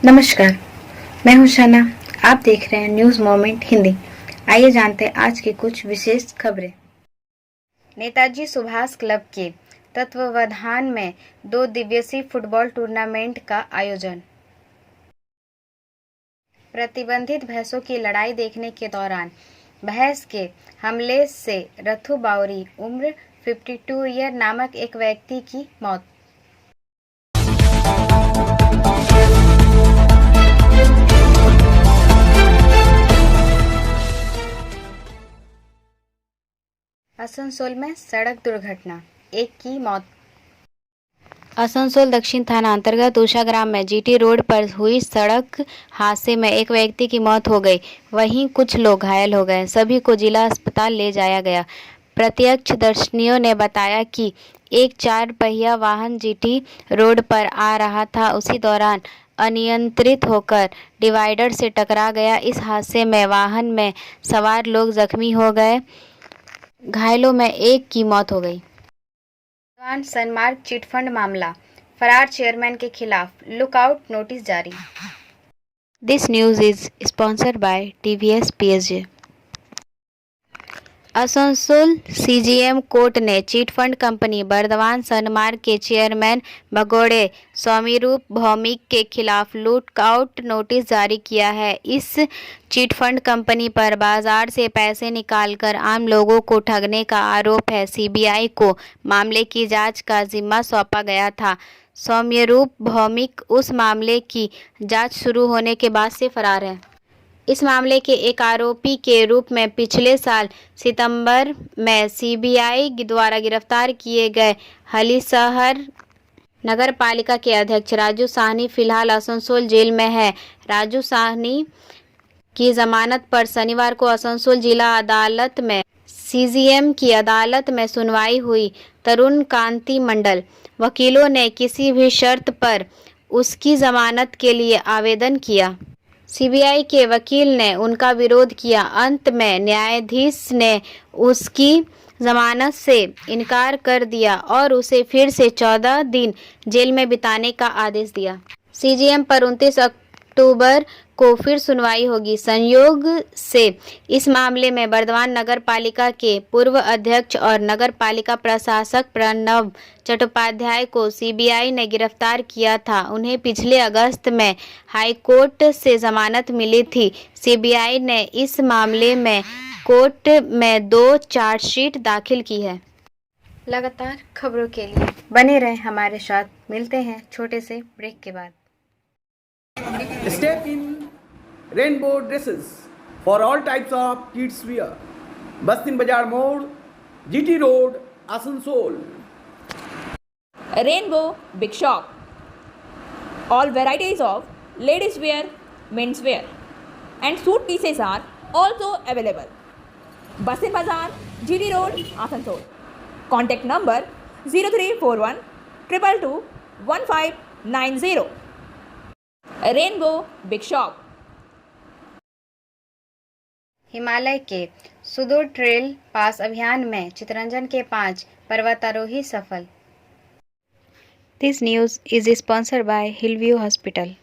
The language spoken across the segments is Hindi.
नमस्कार, मैं हूं शना। आप देख रहे हैं न्यूज मोमेंट हिंदी। आइए जानते हैं आज की कुछ विशेष खबरें। नेताजी सुभाष क्लब के तत्वावधान में 2 दिवसीय फुटबॉल टूर्नामेंट का आयोजन। प्रतिबंधित भैंसों की लड़ाई देखने के दौरान भैंस के हमले से रथु बावरी उम्र 52 ईयर नामक एक व्यक्ति की मौत। आसनसोल में सड़क दुर्घटना, एक की मौत। आसनसोल दक्षिण थाना अंतर्गत उषा ग्राम में जीटी रोड पर हुई सड़क हादसे में एक व्यक्ति की मौत हो गई, वहीं कुछ लोग घायल हो गए। सभी को जिला अस्पताल ले जाया गया। प्रत्यक्षदर्शियों ने बताया कि एक 4 पहिया वाहन जीटी रोड पर आ रहा था। उसी दौरान अनियंत्रित होकर डिवाइडर से टकरा गया। इस हादसे में वाहन में सवार लोग जख्मी हो गए। घायलों में एक की मौत हो गई। सनमार्ग चिटफंड मामला, फरार चेयरमैन के खिलाफ लुकआउट नोटिस जारी। This news is sponsored by TVS PSJ. Asansol CGM court ने चिटफंड कंपनी बर्दवान सनमार्ग के चेयरमैन भगोड़े स्वामीरूप भौमिक के खिलाफ लुकआउट नोटिस जारी किया है। इस चिटफंड कंपनी पर बाजार से पैसे निकालकर आम लोगों को ठगने का आरोप है। सीबीआई को मामले की जांच का जिम्मा सौंपा गया था। स्वामीरूप भौमिक उस मामले की जांच शुरू होने के बाद से फरार है। इस मामले के एक आरोपी के रूप में पिछले साल सितंबर में सीबीआई द्वारा गिरफ्तार किए गए हलीशहर नगर पालिका के अध्यक्ष राजू साहनी फिलहाल आसनसोल जेल में है। राजू साहनी की जमानत पर शनिवार को आसनसोल जिला अदालत में सीजीएम की अदालत में सुनवाई हुई। तरुण कांति मंडल वकीलों ने किसी भी शर्त पर उसकी जमानत के लिए आवेदन किया। सीबीआई के वकील ने उनका विरोध किया। अंत में न्यायाधीश ने उसकी जमानत से इनकार कर दिया और उसे फिर से 14 दिन जेल में बिताने का आदेश दिया। सीजीएम पर 29 अक्टूबर को फिर सुनवाई होगी। संयोग से इस मामले में बर्दवान नगर पालिका के पूर्व अध्यक्ष और नगर पालिका प्रशासक प्रणव चट्टोपाध्याय को सीबीआई ने गिरफ्तार किया था। उन्हें पिछले अगस्त में हाईकोर्ट से जमानत मिली थी। सीबीआई ने इस मामले में कोर्ट में 2 चार्जशीट दाखिल की है। लगातार खबरों के लिए बने रहें हमारे साथ। मिलते हैं छोटे से ब्रेक के बाद। Step in rainbow dresses for all types of kids wear. Bastin Bazaar Mode, GT Road, Asansol. Rainbow Big Shop. All varieties of ladies wear, men's wear and suit pieces are also available. Bastin Bazaar, GT Road, Asansol. Contact number 0341 222 1590. Rainbow big shop. Himalaya के सुदूर ट्रेल पास अभियान में चितरंजन के 5 पर्वतारोही सफल। This news is sponsored bye Hillview hospital.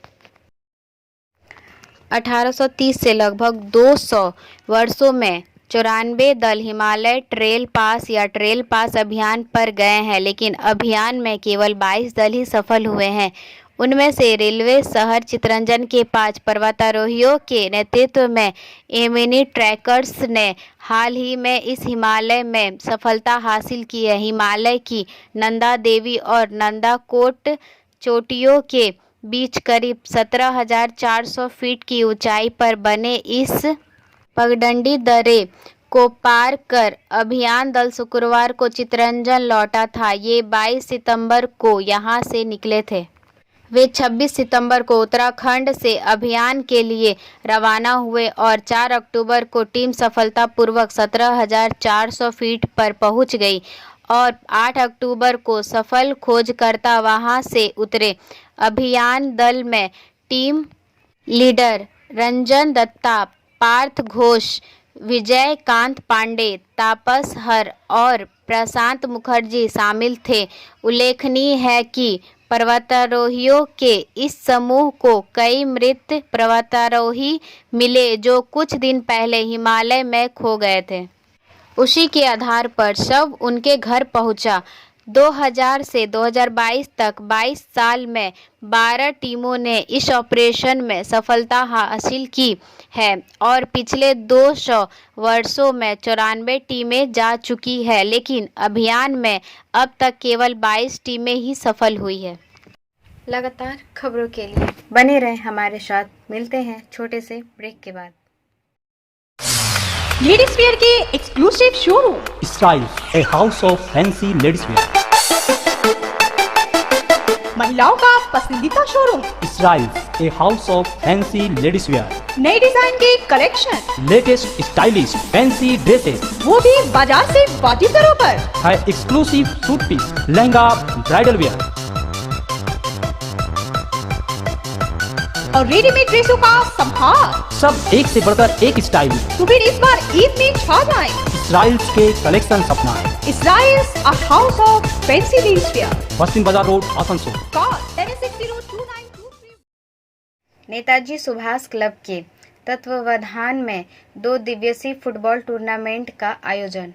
1830 से लगभग 200 वर्षों में 94 दल हिमालय ट्रेल पास या ट्रेल पास अभियान पर गए हैं, लेकिन अभियान में केवल 22 दल ही सफल हुए हैं। उनमें से रेलवे शहर चितरंजन के 5 पर्वतारोहियों के नेतृत्व में एमिनी ट्रैकर्स ने हाल ही में इस हिमालय में सफलता हासिल की है। हिमालय की नंदा देवी और नंदा कोट चोटियों के बीच करीब 17,400 फीट की ऊंचाई पर बने इस पगडंडी दर्रे को पार कर अभियान दल शुक्रवार को चितरंजन लौटा था। ये 22 सितंबर को यहां से निकले थे। वे 26 सितंबर को उत्तराखंड से अभियान के लिए रवाना हुए और 4 अक्टूबर को टीम सफलतापूर्वक 17,400 फीट पर पहुंच गई और 8 अक्टूबर को सफल खोजकर्ता वहां से उतरे। अभियान दल में टीम लीडर रंजन दत्ता, पार्थ घोष, विजय कांत पांडे, तापस हर और प्रशांत मुखर्जी शामिल थे। उल्लेखनीय है कि पर्वतारोहियों के इस समूह को कई मृत पर्वतारोही मिले जो कुछ दिन पहले हिमालय में खो गए थे। उसी के आधार पर शव उनके घर पहुंचा। 2000 से 2022 तक 22 साल में 12 टीमों ने इस ऑपरेशन में सफलता हासिल की है और पिछले 200 वर्षों में 94 टीमें जा चुकी है, लेकिन अभियान में अब तक केवल 22 टीमें ही सफल हुई है। लगातार खबरों के लिए बने रहें हमारे साथ। मिलते हैं छोटे से ब्रेक के बाद। लेडीज वेयर के exclusive showroom Styles, a house of fancy ladies wear. महिलाओं का पसंदीदा showroom, Styles, a house of fancy ladies wear. नए डिजाइन के collection, Latest stylish fancy dresses. वो भी बाजार से वाजिब दरों पर। है exclusive suit piece, lehenga, bridal wear. और रेडीमेड ड्रेसों का संभार। सब एक से बढ़कर एक स्टाइल में. तो फिर इस बार ईद में छा जाएं। Styles के कलेक्शन अपना है. Styles, a house of fancy ladies wear. Bastin Bazar road, Asansol. Call 7602923। Netaji Subhash club के तत्वावधान में 2 दिवसीय फुटबॉल टूर्नामेंट का आयोजन।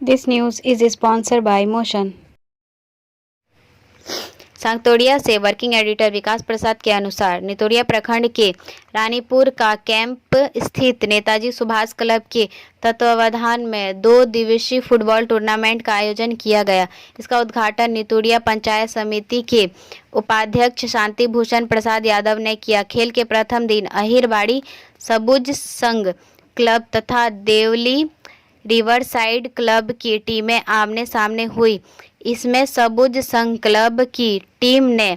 This news is sponsored by Motion. Sangtoria से वर्किंग एडिटर विकास प्रसाद के अनुसार नितोड़िया प्रखंड के रानीपुर का कैंप स्थित नेताजी सुभाष क्लब के तत्वावधान में 2 दिवसीय फुटबॉल टूर्नामेंट का आयोजन किया गया। इसका उद्घाटन नितोड़िया पंचायत समिति के उपाध्यक्ष शांति भूषण प्रसाद यादव ने किया। खेल के प्रथम दिन अहिरबाड़ी सबुज संघ क्लब तथा देवली रिवर साइड क्लब की टीमें आमने सामने हुई। इसमें सबुज संघ क्लब की टीम ने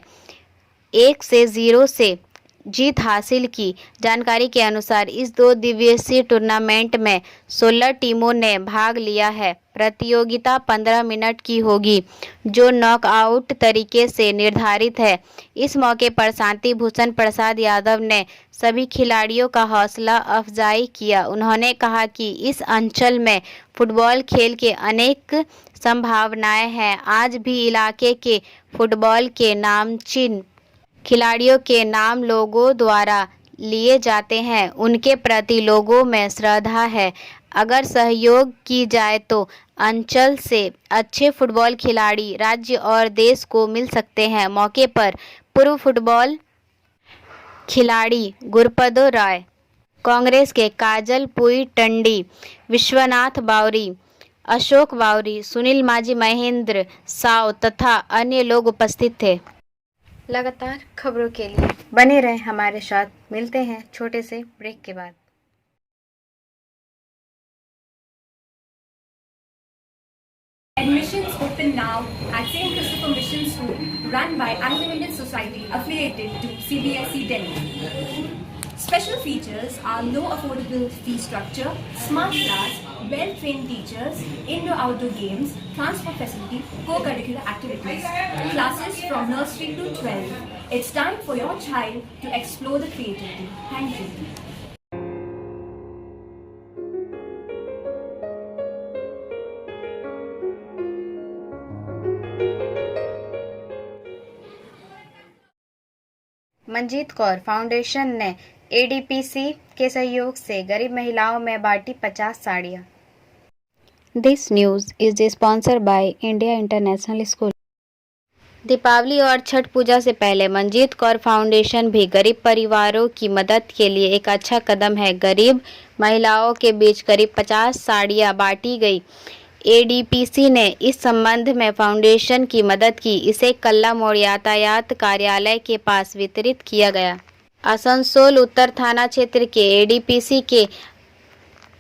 1-0 से जीत हासिल की। जानकारी के अनुसार इस 2 दिवसीय टूर्नामेंट में 16 टीमों ने भाग लिया है। प्रतियोगिता 15 मिनट की होगी जो नॉकआउट तरीके से निर्धारित है। इस मौके पर शांति भूषण प्रसाद यादव ने सभी खिलाड़ियों का हौसला अफजाई किया। उन्होंने कहा कि इस अंचल में फुटबॉल खेल के अनेक संभावनाएं हैं। आज भी इलाके के फुटबॉल के नामचीन खिलाड़ियों के नाम लोगों द्वारा लिए जाते हैं। उनके प्रति लोगों में श्रद्धा है। अगर सहयोग की जाए तो अंचल से अच्छे फुटबॉल खिलाड़ी राज्य और देश को मिल सकते हैं। मौके पर पूर्व फुटबॉल खिलाड़ी गुरपदो राय, कांग्रेस के काजल पुई टंडी, विश्वनाथ बावरी, अशोक बावरी, सुनील माझी, महेंद्र साव तथा अन्य लोग उपस्थित थे। लगातार खबरों के लिए बने रहें हमारे साथ। मिलते हैं छोटे से ब्रेक के बाद। Admissions open now at St. Christopher Mission School, run by Independent Society affiliated to CBSE Delhi. Special features are low affordable fee structure, smart class, well-trained teachers, indoor-outdoor games, transport facility, co-curricular activities, classes from nursery to 12. It's time for your child to explore the creativity. Thank you. Manjeet Kaur foundation ने एडीपीसी के सहयोग से गरीब महिलाओं में बांटी 50 साड़ियाँ। This news is sponsored by India International School. Deepavali और छठ पूजा से पहले मंजीत कौर फाउंडेशन भी गरीब परिवारों की मदद के लिए एक अच्छा कदम है। गरीब महिलाओं के बीच करीब 50 साड़ियाँ बांटी गई। एडीपीसी ने इस संबंध में फाउंडेशन की मदद की। इसे कल्ला मोड़ यातायात कार्यालय के पास वितरित किया गया। आसनसोल उत्तर थाना क्षेत्र के एडीपीसी के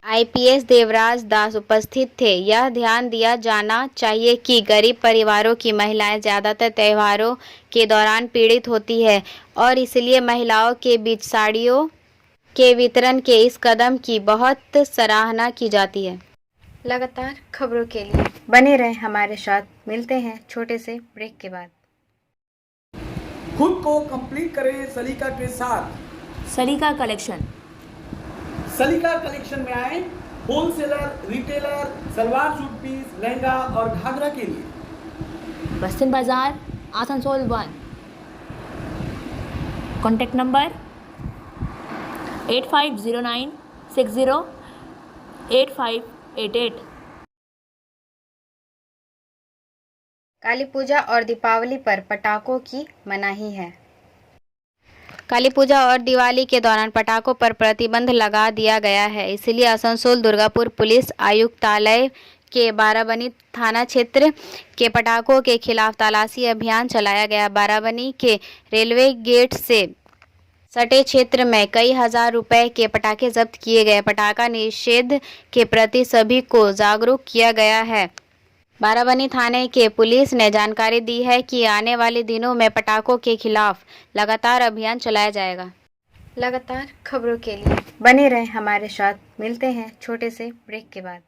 आईपीएस देवराज दास उपस्थित थे। यह ध्यान दिया जाना चाहिए कि गरीब परिवारों की महिलाएं ज़्यादातर त्योहारों के दौरान पीड़ित होती है और इसलिए महिलाओं के बीच साड़ियों के वितरण के इस कदम की बहुत सराहना की जाती है। लगातार खबरों के लिए बने रहें हमारे साथ। मिलते हैं छोटे से ब्रेक के बाद। खुद को कंप्लीट करें सलीका के साथ। सलीका कलेक्शन। सलीका कलेक्शन में आए wholesaler, retailer, salwar suit piece, lehenga और घाघरा के लिए। बस्तिन बाजार, आसनसोल 1। Contact number 8509608588। काली पूजा और दीपावली पर पटाखों की मनाही है। काली पूजा और दिवाली के दौरान पटाखों पर प्रतिबंध लगा दिया गया है। इसलिए आसनसोल दुर्गापुर पुलिस आयुक्तालय के बाराबनी थाना क्षेत्र के पटाखों के खिलाफ तलाशी अभियान चलाया गया। बाराबनी के रेलवे गेट से सटे क्षेत्र में कई हजार रुपए के पटाखे जब्त किए गए। पटाखा निषेध के प्रति सभी को जागरूक किया गया है। बाराबनी थाने के पुलिस ने जानकारी दी है कि आने वाले दिनों में पटाखों के खिलाफ लगातार अभियान चलाया जाएगा। लगातार खबरों के लिए बने रहें हमारे साथ। मिलते हैं छोटे से ब्रेक के बाद।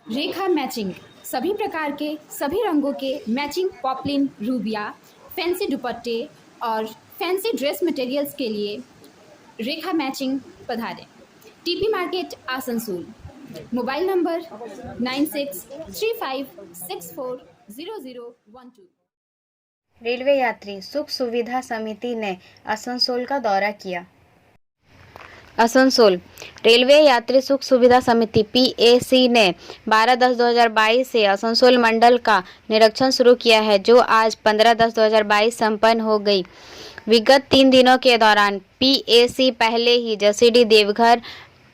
रेखा मैचिंग, सभी प्रकार के सभी रंगों के मैचिंग पॉपलिन, रूबिया, फैंसी दुपट्टे और फैंसी ड्रेस मटेरियल्स के लिए रेखा मैचिंग पधारें। TP market, Asansol. Mobile number 9635640012। Railway यात्री सुख सुविधा समिति ने आसनसोल का दौरा किया। आसनसोल रेलवे यात्री सुख सुविधा समिति PAC ने 12/10/2022 से आसनसोल मंडल का निरीक्षण शुरू किया है, जो आज 15/10/2022 संपन्न हो गई। विगत 3 दिनों के दौरान PAC पहले ही जसीडीह, देवघर,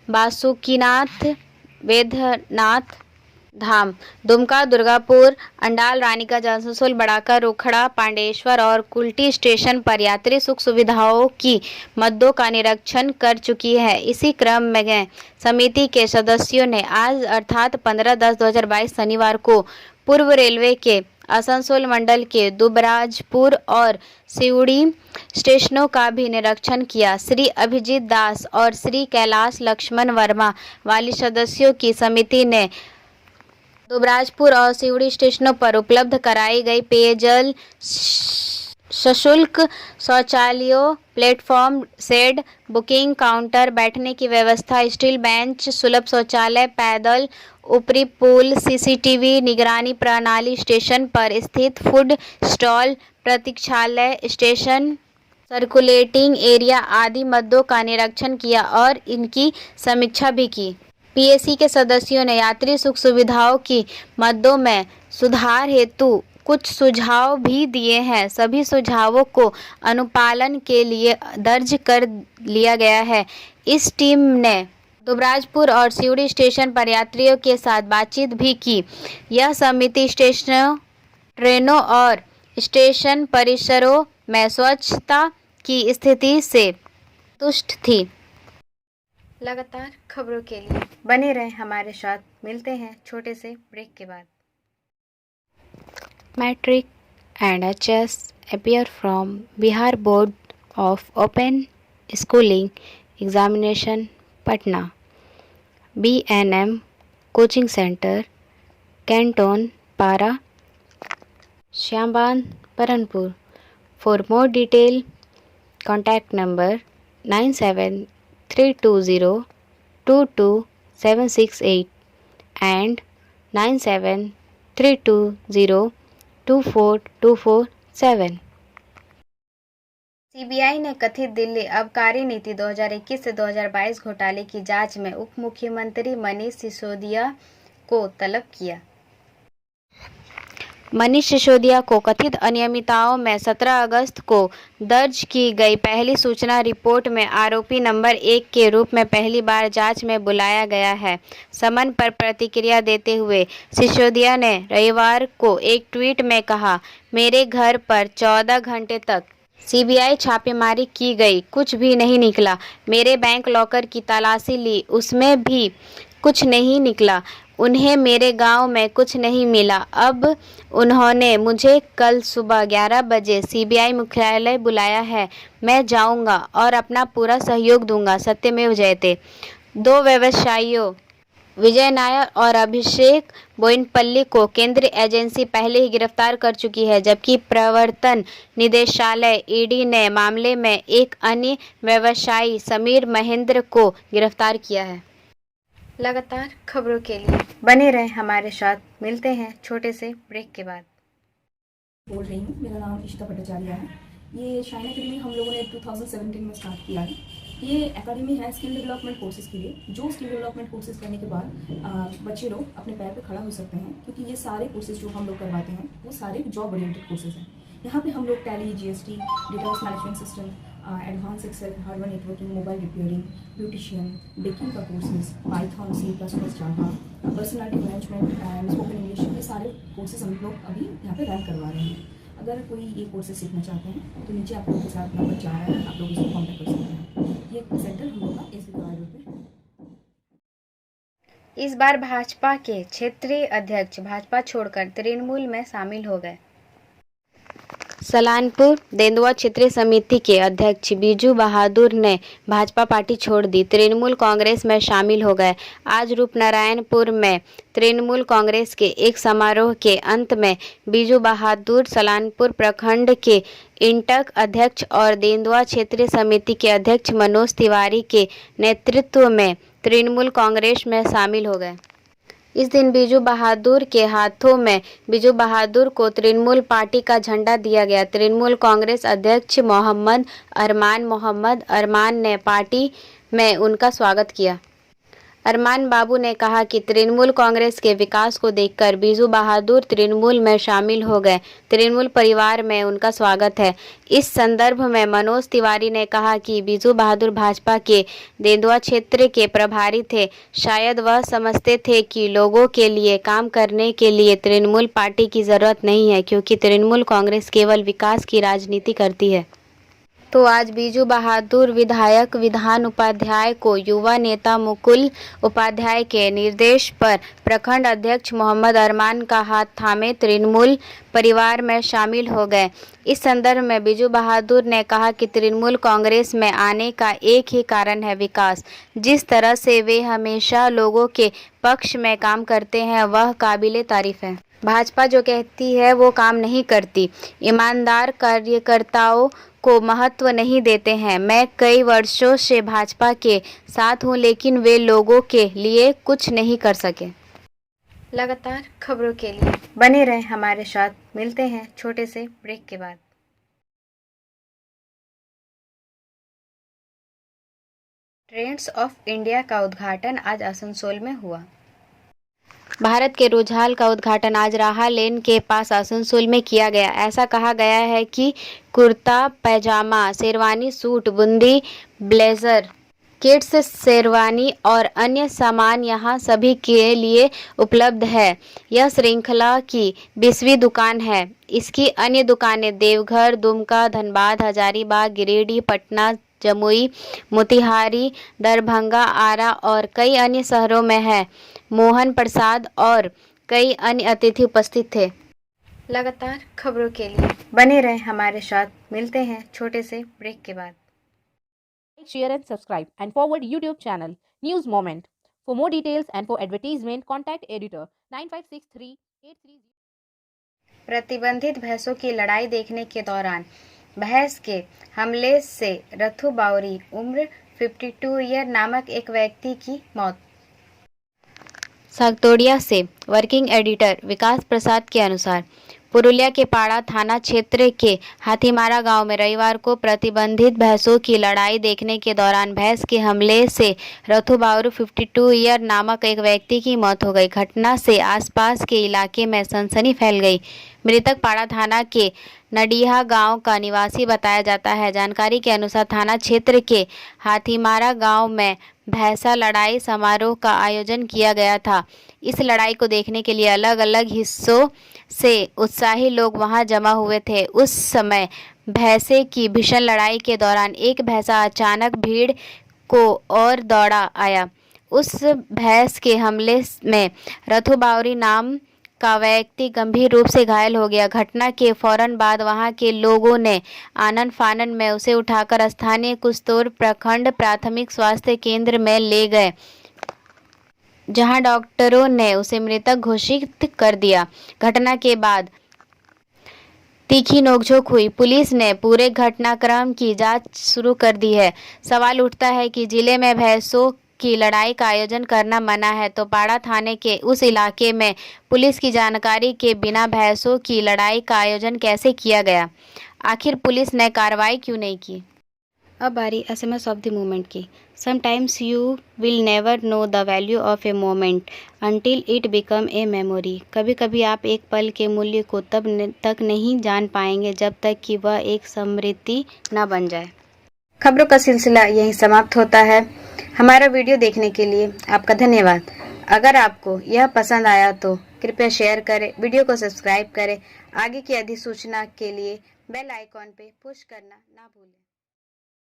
बासुकीनाथ, वेद्यनाथ धाम, दुमका, दुर्गापुर, अंडाल, रानीगंज, आसनसोल, बड़ाकर, रोखड़ा, पांडेश्वर और कुल्टी स्टेशन पर यात्री सुख सुविधाओं की मदों का निरीक्षण कर चुकी है। इसी क्रम में समिति के सदस्यों ने आज अर्थात 15/10/2022 शनिवार को पूर्व रेलवे के आसनसोल मंडल के दुबराजपुर और सिवड़ी स्टेशनों का भी निरीक्षण किया। श्री अभिजीत दास और श्री कैलाश लक्ष्मण वर्मा वाली सदस्यों की समिति ने दुबराजपुर और सिवड़ी स्टेशनों पर उपलब्ध कराई गई पेयजल, सशुल्क शौचालयों, प्लेटफॉर्म, शेड, बुकिंग काउंटर, बैठने की व्यवस्था, स्टील बेंच, सुलभ शौचालय, पैदल ऊपरी पुल, CCTV निगरानी प्रणाली, स्टेशन पर स्थित फूड स्टॉल, प्रतीक्षालय, स्टेशन सर्कुलेटिंग एरिया आदि मदों का निरीक्षण किया और इनकी समीक्षा भी की। PAC के सदस्यों ने यात्री सुख सुविधाओं की मदों में सुधार हेतु कुछ सुझाव भी दिए हैं। सभी सुझावों को अनुपालन के लिए दर्ज कर लिया गया है। इस टीम ने दुबराजपुर और सिवड़ी स्टेशन पर यात्रियों के साथ बातचीत भी की। यह समिति स्टेशनों, ट्रेनों और स्टेशन परिसरों में स्वच्छता की स्थिति से तुष्ट थी। लगातार खबरों के लिए बने रहें हमारे साथ। मिलते हैं छोटे से ब्रेक के बाद। Matric and HS appear from Bihar Board of Open Schooling Examination, Patna. BNM Coaching Center, Canton, Para, Shyamban, Paranpur. For more detail, contact number 9732022768 and 9732024247. CBI ने कथित दिल्ली आबकारी नीति 2021 से 2022 घोटाले की जांच में उप मुख्यमंत्री मनीष सिसोदिया को तलब किया। मनीष सिसोदिया को कथित अनियमितताओं में 17 अगस्त को दर्ज की गई पहली सूचना रिपोर्ट में आरोपी नंबर 1 के रूप में पहली बार जांच में बुलाया गया है। समन पर प्रतिक्रिया देते हुए सिसोदिया ने रविवार को एक ट्वीट में कहा, मेरे घर पर 14 घंटे तक CBI छापेमारी की गई, कुछ भी नहीं निकला। मेरे बैंक लॉकर की तलाशी ली, उसमें भी कुछ नहीं निकला। उन्हें मेरे गांव में कुछ नहीं मिला। अब उन्होंने मुझे कल सुबह 11 बजे CBI मुख्यालय बुलाया है। मैं जाऊंगा और अपना पूरा सहयोग दूंगा। सत्यमेव जयते। 2 व्यवसायियों विजय नायर और अभिषेक बोइनपल्ली को केंद्रीय एजेंसी पहले ही गिरफ्तार कर चुकी है, जबकि प्रवर्तन निदेशालय ED ने मामले में एक अन्य व्यवसायी समीर महेंद्र को गिरफ्तार किया है। लगातार खबरों के लिए बने रहें हमारे साथ। मिलते हैं छोटे से ब्रेक के बाद। बोल रही हूँ, मेरा नाम इशिता भट्टाचार्य है। ये शाइन एकेडमी हम लोगों ने 2017 में स्टार्ट किया है। ये एकेडमी है स्किल डेवलपमेंट कोर्सेज़ के लिए, जो स्किल डेवलपमेंट कोर्सेज़ करने के बाद बच्चे लोग अपने पैर पे खड़ा हो सकते हैं, क्योंकि ये सारे कोर्सेज़ जो हम लोग करवाते हैं वो सारे जॉब ओरिएंटेड कोर्सेज़ हैं। यहाँ पे हम लोग Tally, GST, database management system, advance excel, hardware networking, mobile repairing, beautician, baking का courses, Python, C++, Java, personality management and spoken English, ये सारे कोर्सेज हम लोग अभी यहाँ पे रन करवा रहे हैं। अगर कोई ये कोर्सेज सीखना चाहते हैं तो नीचे आप लोगों के साथ नंबर जा रहा है, आप लोग इसको कॉन्टैक्ट कर सकते हैं। ये सेंटर हम लोग का एसवी रोड पे है। इस बार भाजपा के क्षेत्रीय अध्यक्ष भाजपा छोड़कर तृणमूल में शामिल हो गए। सलानपुर देंदुआ क्षेत्रीय समिति के अध्यक्ष बीजू बहादुर ने भाजपा पार्टी छोड़ दी, तृणमूल कांग्रेस में शामिल हो गए। आज रूपनारायणपुर में तृणमूल कांग्रेस के एक समारोह के अंत में बीजू बहादुर सलानपुर प्रखंड के इंटक अध्यक्ष और देंदुआ क्षेत्रीय समिति के अध्यक्ष मनोज तिवारी के नेतृत्व में तृणमूल कांग्रेस में शामिल हो गए। इस दिन बीजू बहादुर के हाथों में बीजू बहादुर को तृणमूल पार्टी का झंडा दिया गया। तृणमूल कांग्रेस अध्यक्ष मोहम्मद अरमान ने पार्टी में उनका स्वागत किया। अरमान बाबू ने कहा कि तृणमूल कांग्रेस के विकास को देखकर बीजू बहादुर तृणमूल में शामिल हो गए। तृणमूल परिवार में उनका स्वागत है। इस संदर्भ में मनोज तिवारी ने कहा कि बीजू बहादुर भाजपा के देंदुआ क्षेत्र के प्रभारी थे। शायद वह समझते थे कि लोगों के लिए काम करने के लिए तृणमूल पार्टी की ज़रूरत नहीं है, क्योंकि तृणमूल कांग्रेस केवल विकास की राजनीति करती है। तो आज बीजू बहादुर विधायक विधान उपाध्याय को युवा नेता मुकुल उपाध्याय के निर्देश पर प्रखंड अध्यक्ष मोहम्मद अरमान का हाथ थामे तृणमूल परिवार में शामिल हो गए। इस संदर्भ में बीजू बहादुर ने कहा कि तृणमूल कांग्रेस में आने का एक ही कारण है, विकास। जिस तरह से वे हमेशा लोगों के पक्ष में काम करते हैं वह काबिले तारीफ है। भाजपा जो कहती है वो काम नहीं करती, ईमानदार कार्यकर्ताओं को महत्व नहीं देते हैं। मैं कई वर्षों से भाजपा के साथ हूं, लेकिन वे लोगों के लिए कुछ नहीं कर सके। लगातार खबरों के लिए बने रहें हमारे साथ। मिलते हैं छोटे से ब्रेक के बाद। ट्रेंड्स ऑफ इंडिया का उद्घाटन आज आसनसोल में हुआ। भारत के रुझान का उद्घाटन आज राहा लेन के पास आसनसोल में किया गया। ऐसा कहा गया है कि kurta pyjama, sherwani, suit, bundi, blazer, kids sherwani और अन्य सामान यहां सभी के लिए उपलब्ध है। यह श्रृंखला की 20वीं दुकान है। इसकी अन्य दुकानें देवघर, दुमका, धनबाद, हजारीबाग, गिरिडीह, पटना, जमुई, मोतिहारी, दरभंगा, आरा और कई अन्य शहरों में है। मोहन प्रसाद और कई अन्य अतिथि उपस्थित थे। लगातार खबरों के लिए बने रहें हमारे साथ। मिलते हैं छोटे से ब्रेक के बाद। Share and subscribe and forward YouTube channel News Moment. For more details and for advertisement, contact editor 956383. प्रतिबंधित भैंसों की लड़ाई देखने के दौरान भैंस के हमले से रथु बावरी उम्र 52 ईयर नामक एक व्यक्ति की मौत। सागतोड़िया से वर्किंग एडिटर विकास प्रसाद के अनुसार पुरुलिया के पाड़ा थाना क्षेत्र के हाथीमारा गांव में रविवार को प्रतिबंधित भैंसों की लड़ाई देखने के दौरान भैंस के हमले से रथु बावरू 52 ईयर नामक एक व्यक्ति की मौत हो गई। घटना से आसपास के इलाके में सनसनी फैल गई। मृतक पाड़ा थाना के नडिहा गांव का निवासी बताया जाता है। जानकारी के अनुसार थाना क्षेत्र के हाथीमारा गांव में भैंसा लड़ाई समारोह का आयोजन किया गया था। इस लड़ाई को देखने के लिए अलग अलग हिस्सों से उत्साही लोग वहां जमा हुए थे। उस समय भैंसे की भीषण लड़ाई के दौरान एक भैंसा अचानक भीड़ को और दौड़ा आया। उस भैंस के हमले में रथु बावरी नाम का व्यक्ति गंभीर रूप से घायल हो गया। घटना के फौरन बाद वहां के लोगों ने आनन फानन में उसे उठाकर स्थानीय कुस्तौर प्रखंड प्राथमिक स्वास्थ्य केंद्र में ले गए, जहां डॉक्टरों ने उसे मृतक घोषित कर दिया। घटना के बाद तीखी नोकझोंक हुई। पुलिस ने पूरे घटनाक्रम की जांच शुरू कर दी है। सवाल उठता है कि जिले में भैंसों की लड़ाई का आयोजन करना मना है, तो पाड़ा थाने के उस इलाके में पुलिस की जानकारी के बिना भैंसों की लड़ाई का आयोजन कैसे किया गया? आखिर पुलिस ने कार्रवाई क्यों नहीं की? अब बारी एसएमएस ऑफ द मोमेंट की। Sometimes you will never know the value of a moment until it become a memory. कभी कभी आप एक पल के मूल्य को तब तक नहीं जान पाएंगे जब तक कि वह एक स्मृति न बन जाए। खबरों का सिलसिला यहीं समाप्त होता है। हमारा वीडियो देखने के लिए आपका धन्यवाद। अगर आपको यह पसंद आया तो कृपया शेयर करें, वीडियो को सब्सक्राइब करें। आगे की अधिसूचना के लिए बेल आइकॉन पे पुश करना ना भूलें।